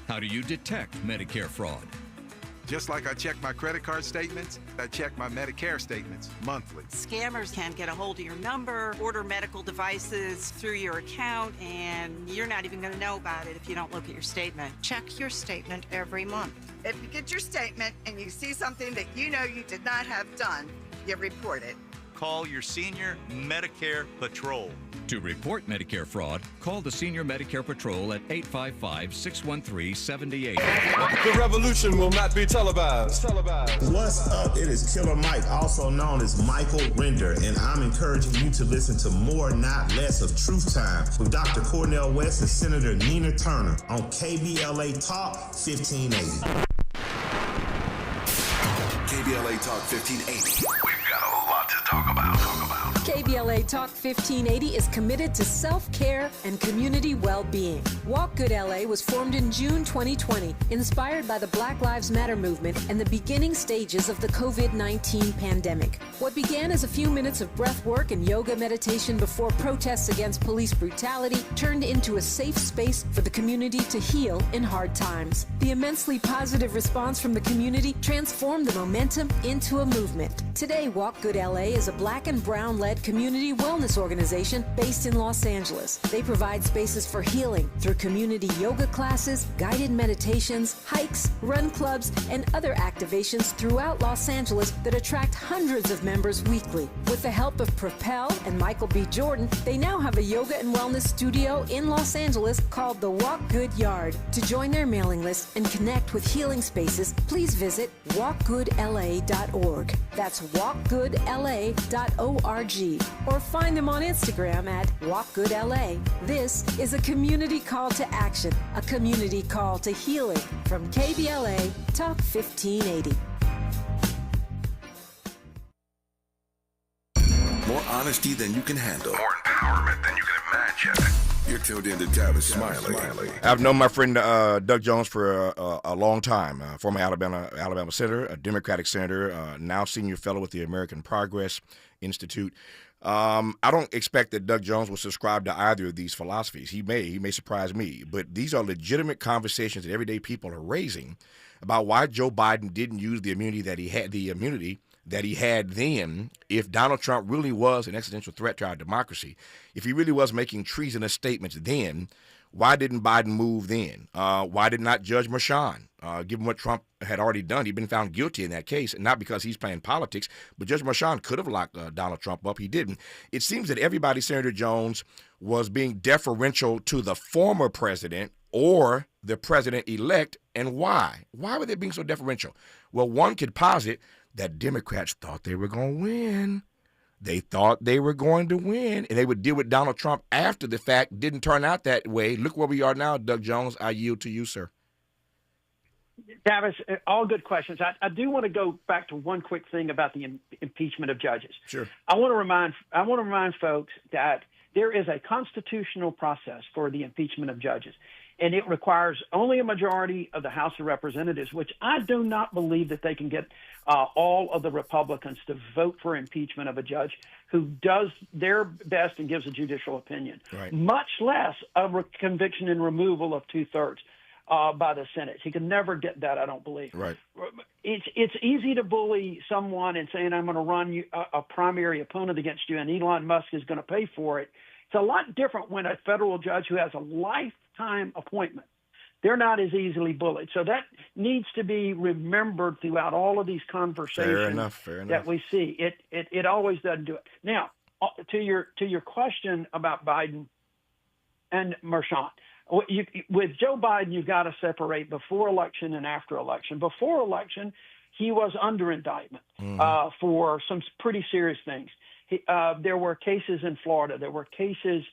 How do you detect Medicare fraud? Just like I check my credit card statements, I check my Medicare statements monthly. Scammers can get a hold of your number, order medical devices through your account, and you're not even going to know about it if you don't look at your statement. Check your statement every month. If you get your statement and you see something that you know you did not have done, you report it. Call your senior Medicare Patrol. To report Medicare fraud, call the Senior Medicare Patrol at 855-613-78. The revolution will not be televised. What's up? It is Killer Mike, also known as Michael Render, and I'm encouraging you to listen to more, not less, of Truth Time with Dr. Cornel West and Senator Nina Turner on KBLA Talk 1580. KBLA Talk 1580. We've got a lot to talk about. KBLA Talk 1580 is committed to self-care and community well-being. Walk Good LA was formed in June 2020, inspired by the Black Lives Matter movement and the beginning stages of the COVID-19 pandemic. What began as a few minutes of breath work and yoga meditation before protests against police brutality turned into a safe space for the community to heal in hard times. The immensely positive response from the community transformed the momentum into a movement. Today, Walk Good LA is a black and brown-led community wellness organization based in Los Angeles. They provide spaces for healing through community yoga classes, guided meditations, hikes, run clubs, and other activations throughout Los Angeles that attract hundreds of members weekly. With the help of Propel and Michael B. Jordan, they now have a yoga and wellness studio in Los Angeles called the Walk Good Yard. To join their mailing list and connect with healing spaces, please visit walkgoodla.org. That's walkgoodla.org. Or find them on Instagram at WalkGoodLA. This is a community call to action, a community call to healing from KBLA Talk 1580. More honesty than you can handle. More empowerment than you can imagine. You're tuned in to Tavis Smiley. I've known my friend Doug Jones for a long time, former Alabama senator, a Democratic senator, now senior fellow with the American Progress Institute. I don't expect that Doug Jones will subscribe to either of these philosophies. He may surprise me, but these are legitimate conversations that everyday people are raising about why Joe Biden didn't use the immunity that he had then. If Donald Trump really was an existential threat to our democracy, if he really was making treasonous statements then, why didn't Biden move then? Why did not Judge Merchan, given what Trump had already done? He'd been found guilty in that case, and not because he's playing politics, but Judge Merchan could have locked Donald Trump up. He didn't. It seems that everybody, Senator Jones, was being deferential to the former president or the president-elect, and why? Why were they being so deferential? Well, one could posit that Democrats thought they were going to win. They thought they were going to win, and they would deal with Donald Trump after the fact. Didn't turn out that way. Look where we are now, Doug Jones. I yield to you, sir. Tavis, all good questions. I do want to go back to one quick thing about the impeachment of judges. Sure. I want to remind folks that there is a constitutional process for the impeachment of judges, and it requires only a majority of the House of Representatives, which I do not believe that they can get all of the Republicans to vote for impeachment of a judge who does their best and gives a judicial opinion, right. Much less a conviction and removal of 2/3. by the Senate. He could never get that, I don't believe. Right. It's easy to bully someone and saying, I'm going to run you a primary opponent against you, and Elon Musk is going to pay for it. It's a lot different when a federal judge who has a lifetime appointment, they're not as easily bullied. So that needs to be remembered throughout all of these conversations Fair enough. that we see. It always doesn't do it. Now, to your question about Biden and Mershon, with Joe Biden, you've got to separate before election and after election. Before election, he was under indictment for some pretty serious things. There were cases in Florida. There were cases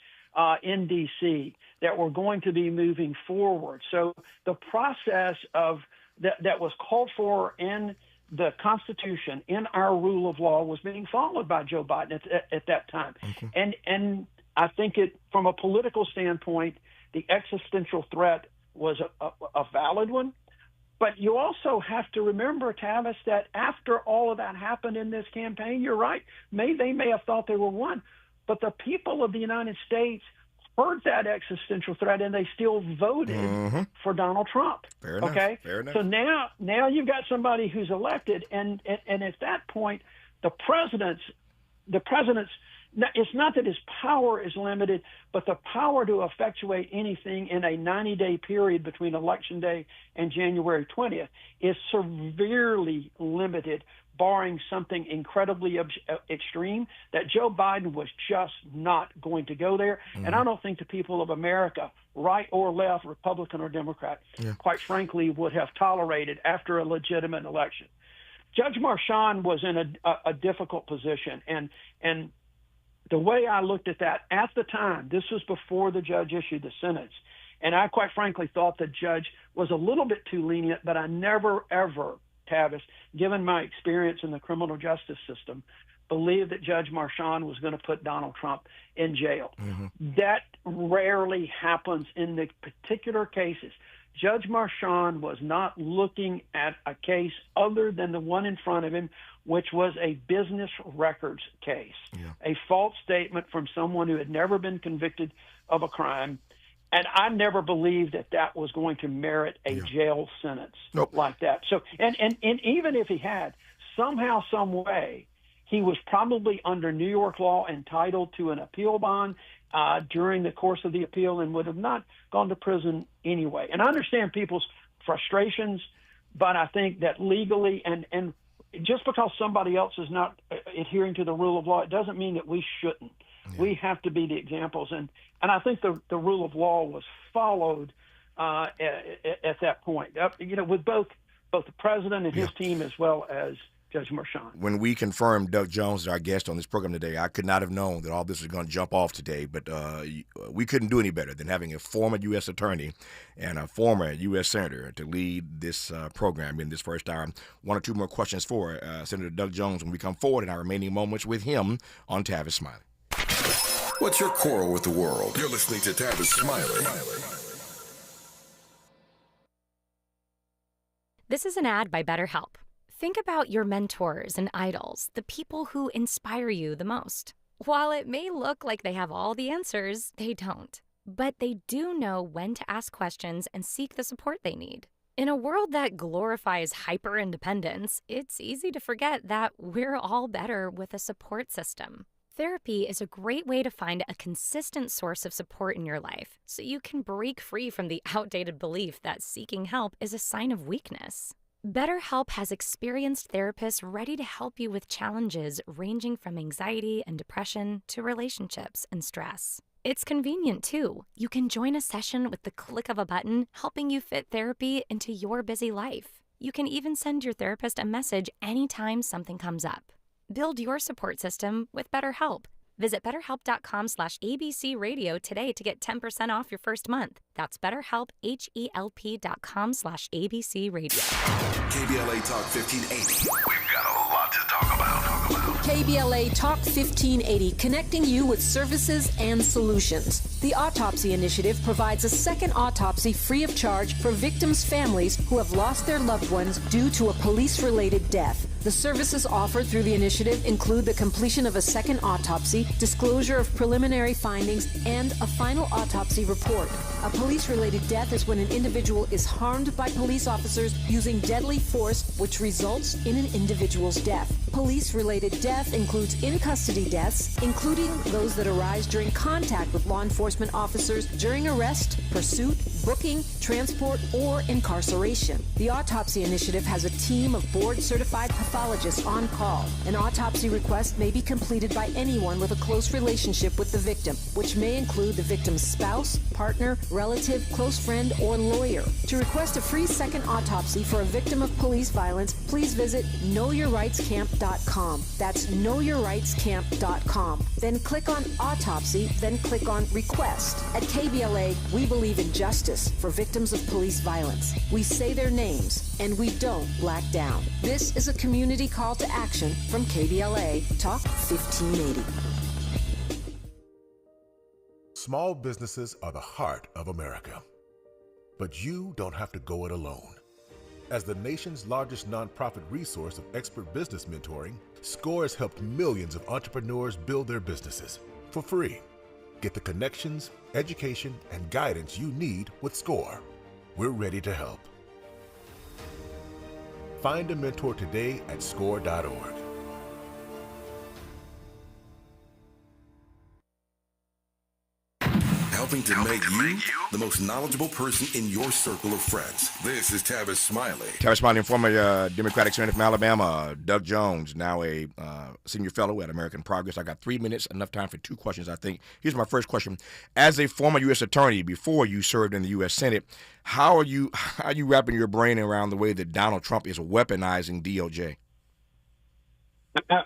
in D.C. that were going to be moving forward. So the process of that was called for in the Constitution, in our rule of law, was being followed by Joe Biden at that time. And I think from a political standpoint, the existential threat was a valid one. But you also have to remember, Tavis, that after all of that happened in this campaign, you're right, they may have thought they were won. But the people of the United States heard that existential threat, and they still voted for Donald Trump. Fair enough. Okay? Fair enough. So now you've got somebody who's elected, and at that point, the president's it's not that his power is limited, but the power to effectuate anything in a 90-day period between Election Day and January 20th is severely limited, barring something incredibly extreme, that Joe Biden was just not going to go there. And I don't think the people of America, right or left, Republican or Democrat, quite frankly, would have tolerated after a legitimate election. Judge Mershon was in a difficult position, and the way I looked at that at the time, this was before the judge issued the sentence, and I quite frankly thought the judge was a little bit too lenient, but I never, ever, Tavis, given my experience in the criminal justice system, believed that Judge Mershon was going to put Donald Trump in jail. That rarely happens in the particular cases. Judge Mershon was not looking at a case other than the one in front of him, which was a business records case, a false statement from someone who had never been convicted of a crime. And I never believed that was going to merit a jail sentence like that. So, and even if he had, somehow, some way, he was probably under New York law entitled to an appeal bond during the course of the appeal and would have not gone to prison anyway. And I understand people's frustrations, but I think that legally and just because somebody else is not adhering to the rule of law, it doesn't mean that we shouldn't. We have to be the examples. And I think the rule of law was followed at that point, with both the president and his team as well as Judge Mershon. When we confirmed Doug Jones as our guest on this program today, I could not have known that all this was going to jump off today, but we couldn't do any better than having a former U.S. attorney and a former U.S. senator to lead this program in this first hour. One or two more questions for Senator Doug Jones when we come forward in our remaining moments with him on Tavis Smiley. What's your quarrel with the world? You're listening to Tavis Smiley. This is an ad by BetterHelp. Think about your mentors and idols, the people who inspire you the most. While it may look like they have all the answers, they don't. But they do know when to ask questions and seek the support they need. In a world that glorifies hyper-independence, it's easy to forget that we're all better with a support system. Therapy is a great way to find a consistent source of support in your life, so you can break free from the outdated belief that seeking help is a sign of weakness. BetterHelp has experienced therapists ready to help you with challenges ranging from anxiety and depression to relationships and stress. It's convenient, too. You can join a session with the click of a button, helping you fit therapy into your busy life. You can even send your therapist a message anytime something comes up. Build your support system with BetterHelp. Visit BetterHelp.com/ABC Radio today to get 10% off your first month. That's BetterHelp, HELP.com/ABC Radio. KBLA Talk 1580. We've got a lot to talk about. KBLA Talk 1580, connecting you with services and solutions. The Autopsy Initiative provides a second autopsy free of charge for victims' families who have lost their loved ones due to a police-related death. The services offered through the initiative include the completion of a second autopsy, disclosure of preliminary findings, and a final autopsy report. A police-related death is when an individual is harmed by police officers using deadly force, which results in an individual's death. Police-related death includes in-custody deaths, including those that arise during contact with law enforcement officers during arrest, pursuit, booking, transport, or incarceration. The Autopsy Initiative has a team of board-certified pathologists on call. An autopsy request may be completed by anyone with a close relationship with the victim, which may include the victim's spouse, partner, relative, close friend, or lawyer. To request a free second autopsy for a victim of police violence, please visit knowyourrightscamp.com. That's knowyourrightscamp.com. Then click on Autopsy, then click on Request. At KBLA, we believe in justice for victims of police violence. We say their names, and we don't black down. This is a community call to action from KBLA Talk 1580. Small businesses are the heart of America. But you don't have to go it alone. As the nation's largest nonprofit resource of expert business mentoring, SCORE has helped millions of entrepreneurs build their businesses for free. Get the connections, education, and guidance you need with SCORE. We're ready to help. Find a mentor today at score.org. Helping to make you the most knowledgeable person in your circle of friends. This is Tavis Smiley. Tavis Smiley, former Democratic Senator from Alabama. Doug Jones, now a senior fellow at American Progress. I got 3 minutes, enough time for 2 questions, I think. Here's my first question. As a former U.S. attorney before you served in the U.S. Senate, how are you wrapping your brain around the way that Donald Trump is weaponizing DOJ?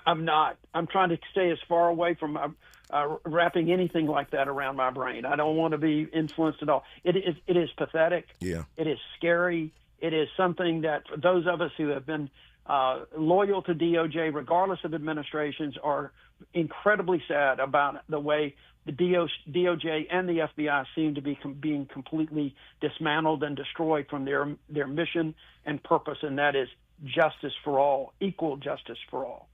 I'm not. I'm trying to stay as far away from wrapping anything like that around my brain. I don't want to be influenced at all. It is pathetic. Yeah. It is scary. It is something that for those of us who have been loyal to DOJ, regardless of administrations, are incredibly sad about the way the DOJ and the FBI seem to be being completely dismantled and destroyed from their mission and purpose, and that is justice for all, equal justice for all.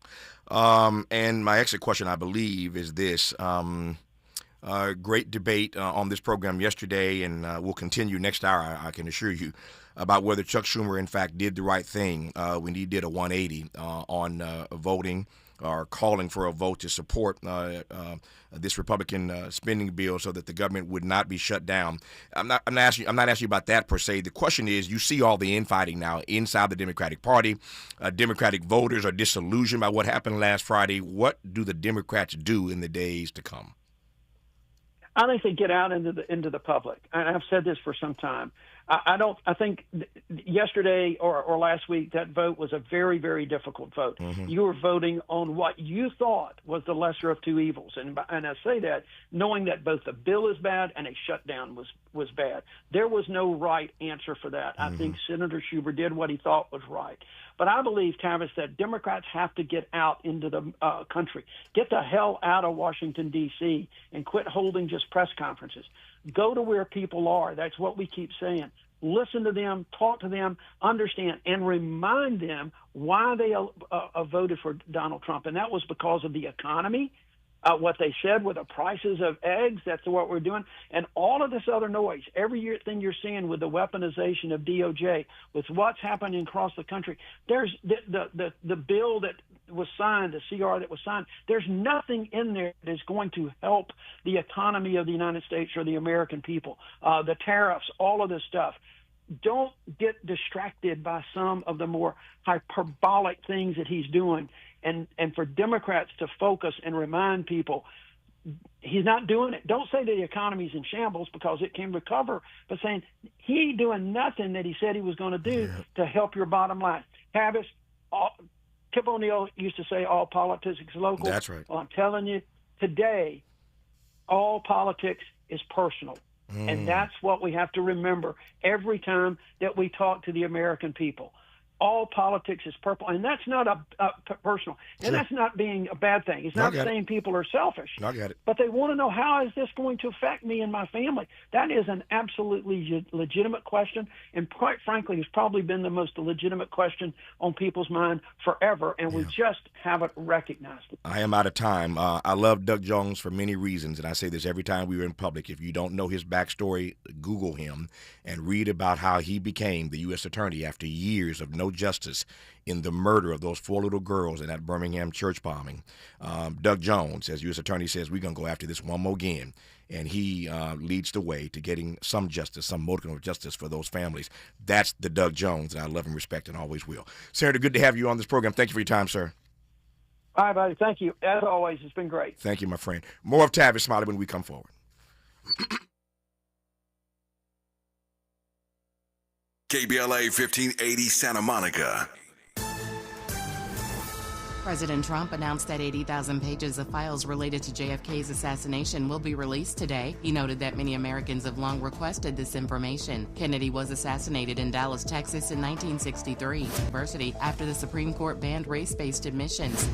And my exit question, I believe, is this. Great debate on this program yesterday, and we'll continue next hour, I can assure you, about whether Chuck Schumer, in fact, did the right thing when he did a 180 on voting or calling for a vote to support this Republican spending bill so that the government would not be shut down. I'm not asking you about that per se. The question is, you see all the infighting now inside the Democratic Party. Democratic voters are disillusioned by what happened last Friday. What do the Democrats do in the days to come? I think they get out into the public, and I've said this for some time. I think yesterday or last week that vote was a very, very difficult vote. Mm-hmm. You were voting on what you thought was the lesser of two evils, and I say that knowing that both the bill is bad and a shutdown was bad. There was no right answer for that. Mm-hmm. I think Senator Schumer did what he thought was right. But I believe, Tavis, that Democrats have to get out into the country. Get the hell out of Washington, D.C., and quit holding just press conferences. Go to where people are. That's what we keep saying. Listen to them, talk to them, understand, and remind them why they voted for Donald Trump. And that was because of the economy, what they said were the prices of eggs. That's what we're doing. And all of this other noise, everything you're seeing with the weaponization of DOJ, with what's happening across the country, there's the bill that was signed, the CR that was signed, there's nothing in there that is going to help the economy of the United States or the American people. The tariffs, all of this stuff. Don't get distracted by some of the more hyperbolic things that he's doing. And for Democrats to focus and remind people he's not doing it. Don't say that the economy's in shambles because it can recover, but saying he doing nothing that he said he was going to do to help your bottom line. Tavis, Tip O'Neill used to say all politics is local. That's right. Well, I'm telling you, today, all politics is personal. And that's what we have to remember every time that we talk to the American people. all politics is purple, and that's not personal, and Sure. that's not being a bad thing. It's No, I not get it. saying people are selfish. I got it. But they want to know, how is this going to affect me and my family? That is an absolutely legitimate question, and quite frankly, it's probably been the most legitimate question on people's mind forever, and we just haven't recognized it. I am out of time. I love Doug Jones for many reasons, and I say this every time we were in public. If you don't know his backstory, Google him and read about how he became the U.S. Attorney after years of no justice in the murder of those 4 little girls in that Birmingham church bombing. Doug Jones, as U.S. Attorney, says, we're going to go after this one more again. And he leads the way to getting some justice, some modicum of justice for those families. That's the Doug Jones, and I love and respect and always will. Senator, good to have you on this program. Thank you for your time, sir. All right, buddy. Thank you. As always, it's been great. Thank you, my friend. More of Tavis Smiley when we come forward. KBLA 1580 Santa Monica. President Trump announced that 80,000 pages of files related to JFK's assassination will be released today. He noted that many Americans have long requested this information. Kennedy was assassinated in Dallas, Texas in 1963, after the Supreme Court banned race-based admissions.